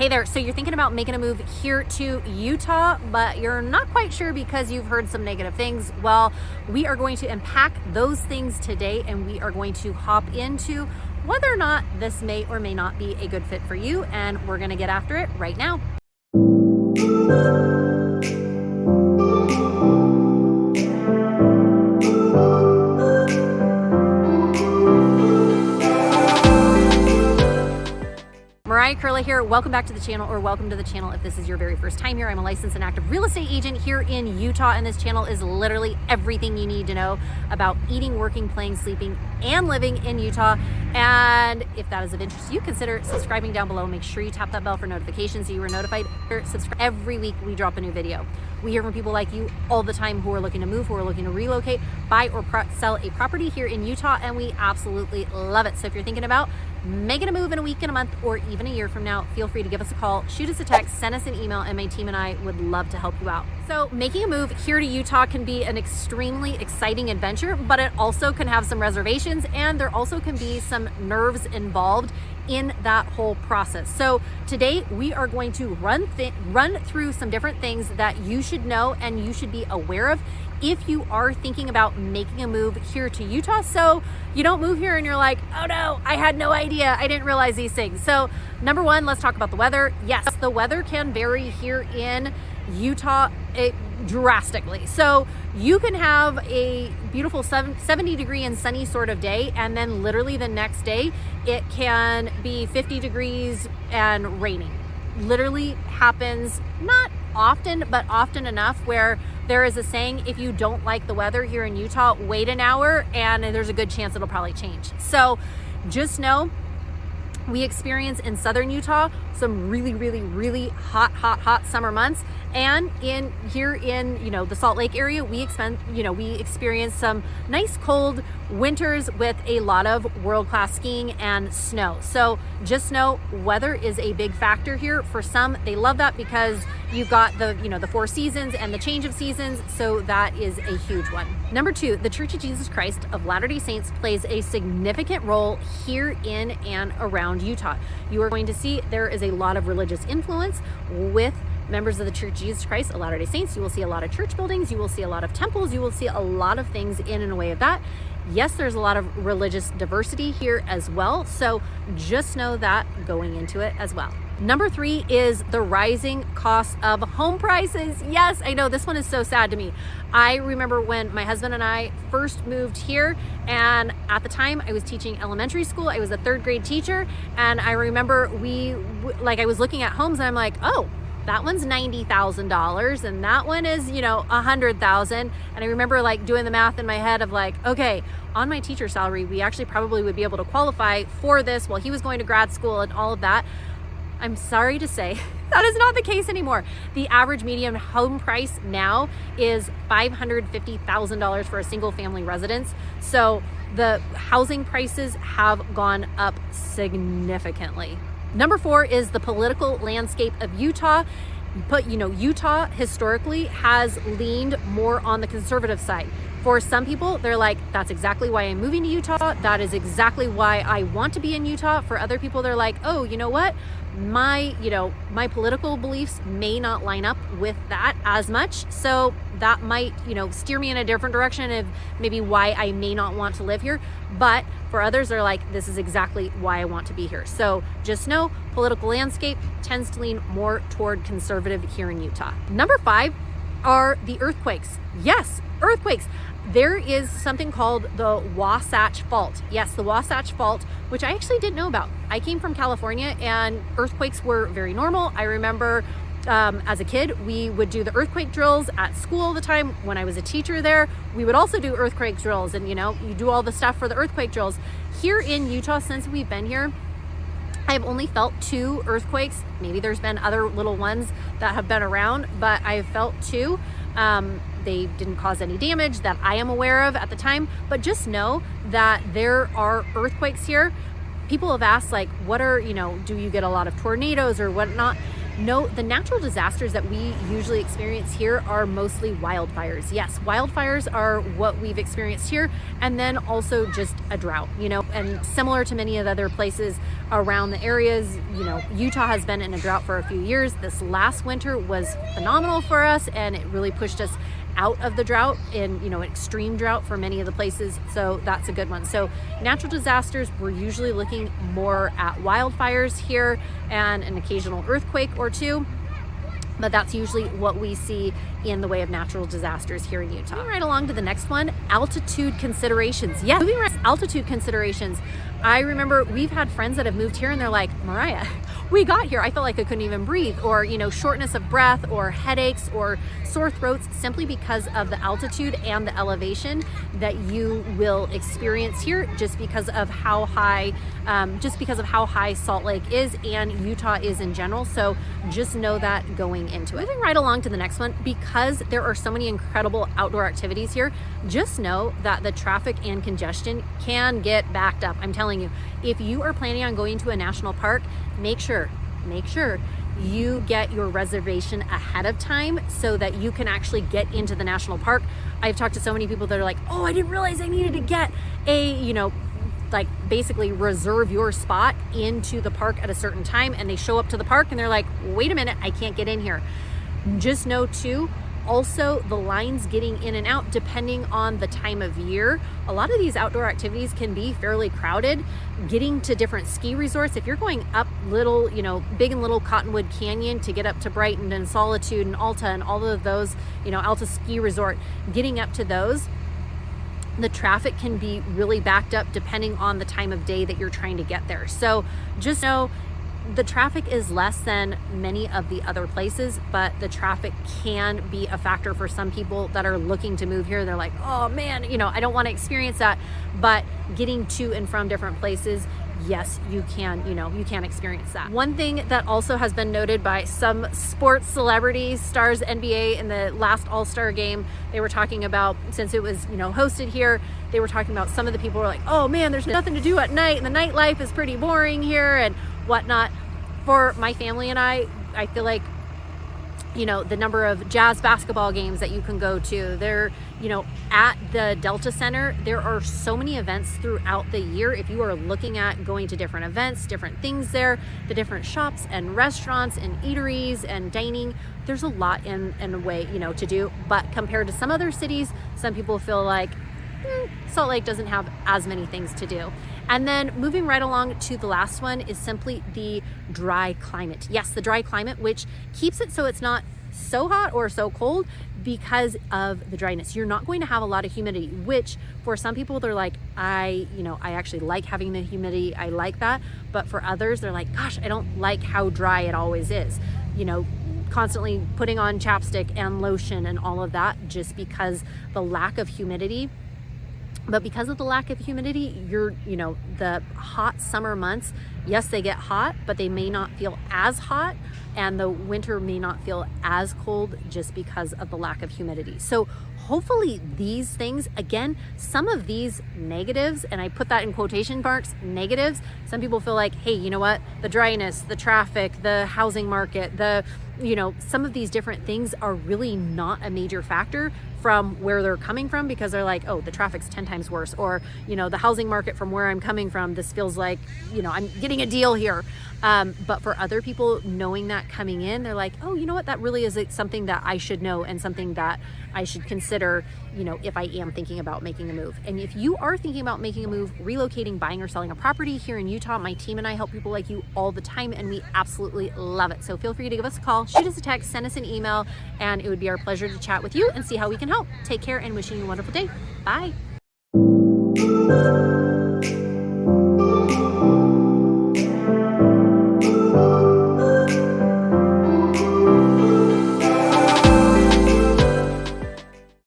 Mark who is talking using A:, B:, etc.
A: Hey there, so you're thinking about making a move here to Utah, but you're not quite sure because you've heard some negative things. Well, we are going to unpack those things today, and we are going to hop into whether or not this may or may not be a good fit for you, and we're gonna get after it right now. Mariah Koehle here. Welcome back to the channel, or welcome to the channel if this is your very first time here. I'm a licensed and active real estate agent here in Utah, and this channel is literally everything you need to know about eating, working, playing, sleeping, and living in Utah. And if that is of interest to you, consider subscribing down below. Make sure you tap that bell for notifications so you are notified. Subscribe. Every week we drop a new video. We hear from people like you all the time who are looking to move, who are looking to relocate, buy or sell a property here in Utah, and we absolutely love it. So if you're thinking about making a move in a week, in a month, or even a year from now, feel free to give us a call, shoot us a text, send us an email, and my team and I would love to help you out. So making a move here to Utah can be an extremely exciting adventure, but it also can have some reservations, and there also can be some nerves involved in that whole process. So today we are going to run through some different things that you should know and you should be aware of if you are thinking about making a move here to Utah. So you don't move here and you're like, oh no, I had no idea, I didn't realize these things. So number one, let's talk about the weather. Yes, the weather can vary here in Utah drastically. So you can have a beautiful 70 degree and sunny sort of day, and then literally the next day it can be 50 degrees and raining. Literally happens not often, but often enough where there is a saying, if you don't like the weather here in Utah, wait an hour and there's a good chance it'll probably change. So just know we experience in southern Utah some really hot summer months, and here in the Salt Lake area we experience some nice cold winters with a lot of world-class skiing and snow. So just know weather is a big factor here. For some, they love that because you've got the four seasons and the change of seasons, so that is a huge one. Number two, the Church of Jesus Christ of Latter-day Saints plays a significant role here in and around Utah. You are going to see there is a lot of religious influence with members of the Church of Jesus Christ of Latter-day Saints. You will see a lot of church buildings, you will see a lot of temples, you will see a lot of things in and away of that. Yes, there's a lot of religious diversity here as well, so just know that going into it as well. Number three is the rising cost of home prices. Yes, I know this one is so sad to me. I remember when my husband and I first moved here, and at the time I was teaching elementary school. I was a third grade teacher, and I remember I was looking at homes and I'm like, oh, that one's $90,000 and that one is, $100,000. And I remember doing the math in my head of okay, on my teacher salary, we actually probably would be able to qualify for this while he was going to grad school and all of that. I'm sorry to say that is not the case anymore. The average median home price now is $550,000 for a single family residence. So the housing prices have gone up significantly. Number four is the political landscape of Utah. But Utah historically has leaned more on the conservative side. For some people, they're like, that's exactly why I'm moving to Utah. That is exactly why I want to be in Utah. For other people, they're like, oh, you know what? My political beliefs may not line up with that as much. So that might, steer me in a different direction of maybe why I may not want to live here. But for others, they're like, this is exactly why I want to be here. So just know political landscape tends to lean more toward conservative here in Utah. Number five are the earthquakes. Yes, earthquakes. There is something called the Wasatch Fault. Yes, the Wasatch Fault, which I actually didn't know about. I came from California and earthquakes were very normal. I remember as a kid, we would do the earthquake drills at school all the time. When I was a teacher there, we would also do earthquake drills, and you do all the stuff for the earthquake drills. Here in Utah, since we've been here, I've only felt 2 earthquakes. Maybe there's been other little ones that have been around, but I've felt 2. They didn't cause any damage that I am aware of at the time, but just know that there are earthquakes here. People have asked what are, do you get a lot of tornadoes or whatnot? note the natural disasters that we usually experience here are mostly wildfires. Yes, wildfires are what we've experienced here, and then also just a drought, and similar to many of the other places around the areas, Utah has been in a drought for a few years. This last winter was phenomenal for us, and it really pushed us out of the drought in an extreme drought for many of the places, so that's a good one. So natural disasters, we're usually looking more at wildfires here and an occasional earthquake or two, but that's usually what we see in the way of natural disasters here in Utah. Moving right along to the next one, altitude considerations. Yes, moving right, altitude considerations. I remember we've had friends that have moved here and they're like, Mariah, we got here, I felt like I couldn't even breathe, or shortness of breath or headaches or sore throats, simply because of the altitude and the elevation that you will experience here, just because of how high Salt Lake is and Utah is in general. So just know that going into it. Moving right along to the next one, because there are so many incredible outdoor activities here, just know that the traffic and congestion can get backed up. I'm telling you, if you are planning on going to a national park, make sure you get your reservation ahead of time so that you can actually get into the national park. I've talked to so many people that are like, oh, I didn't realize I needed to get basically reserve your spot into the park at a certain time, and they show up to the park and they're like, wait a minute, I can't get in here. Just know too, also the lines getting in and out, depending on the time of year. A lot of these outdoor activities can be fairly crowded. Getting to different ski resorts, if you're going up big and little Cottonwood Canyon to get up to Brighton and Solitude and Alta and all of those, Alta Ski Resort, getting up to those, the traffic can be really backed up depending on the time of day that you're trying to get there. So just know the traffic is less than many of the other places, but the traffic can be a factor for some people that are looking to move here. They're like, oh man, I don't want to experience that. But getting to and from different places, yes, you can experience that. One thing that also has been noted by some sports celebrities, stars, NBA, in the last All-Star game, they were talking about, since it was, hosted here, they were talking about some of the people were like, oh man, there's nothing to do at night, and the nightlife is pretty boring here and whatnot. For my family and I feel like, the number of Jazz basketball games that you can go to, there, at the Delta Center, there are so many events throughout the year. If you are looking at going to different events, different things there, the different shops and restaurants and eateries and dining, there's a lot in a way, to do. But compared to some other cities, some people feel like Salt Lake doesn't have as many things to do. And then moving right along to the last one is simply the dry climate. Yes, the dry climate, which keeps it so it's not so hot or so cold because of the dryness. You're not going to have a lot of humidity, which for some people, they're like, I actually like having the humidity. I like that. But for others, they're like, gosh, I don't like how dry it always is. Constantly putting on chapstick and lotion and all of that, just because the lack of humidity. But because of the lack of humidity, the hot summer months, yes, they get hot, but they may not feel as hot, and the winter may not feel as cold just because of the lack of humidity. So hopefully these things, again, some of these negatives, and I put that in quotation marks, negatives, some people feel like, hey, you know what? The dryness, the traffic, the housing market, some of these different things are really not a major factor from where they're coming from, because they're like, oh, the traffic's 10 times worse, or the housing market from where I'm coming from, this feels like I'm getting a deal here. But for other people, knowing that coming in, they're like, oh, you know what, that really is something that I should know and something that I should consider, if I am thinking about making a move. And if you are thinking about making a move, relocating, buying or selling a property here in Utah, my team and I help people like you all the time, and we absolutely love it. So feel free to give us a call, shoot us a text, send us an email, and it would be our pleasure to chat with you and see how we can help. Take care, and wishing you a wonderful day. Bye.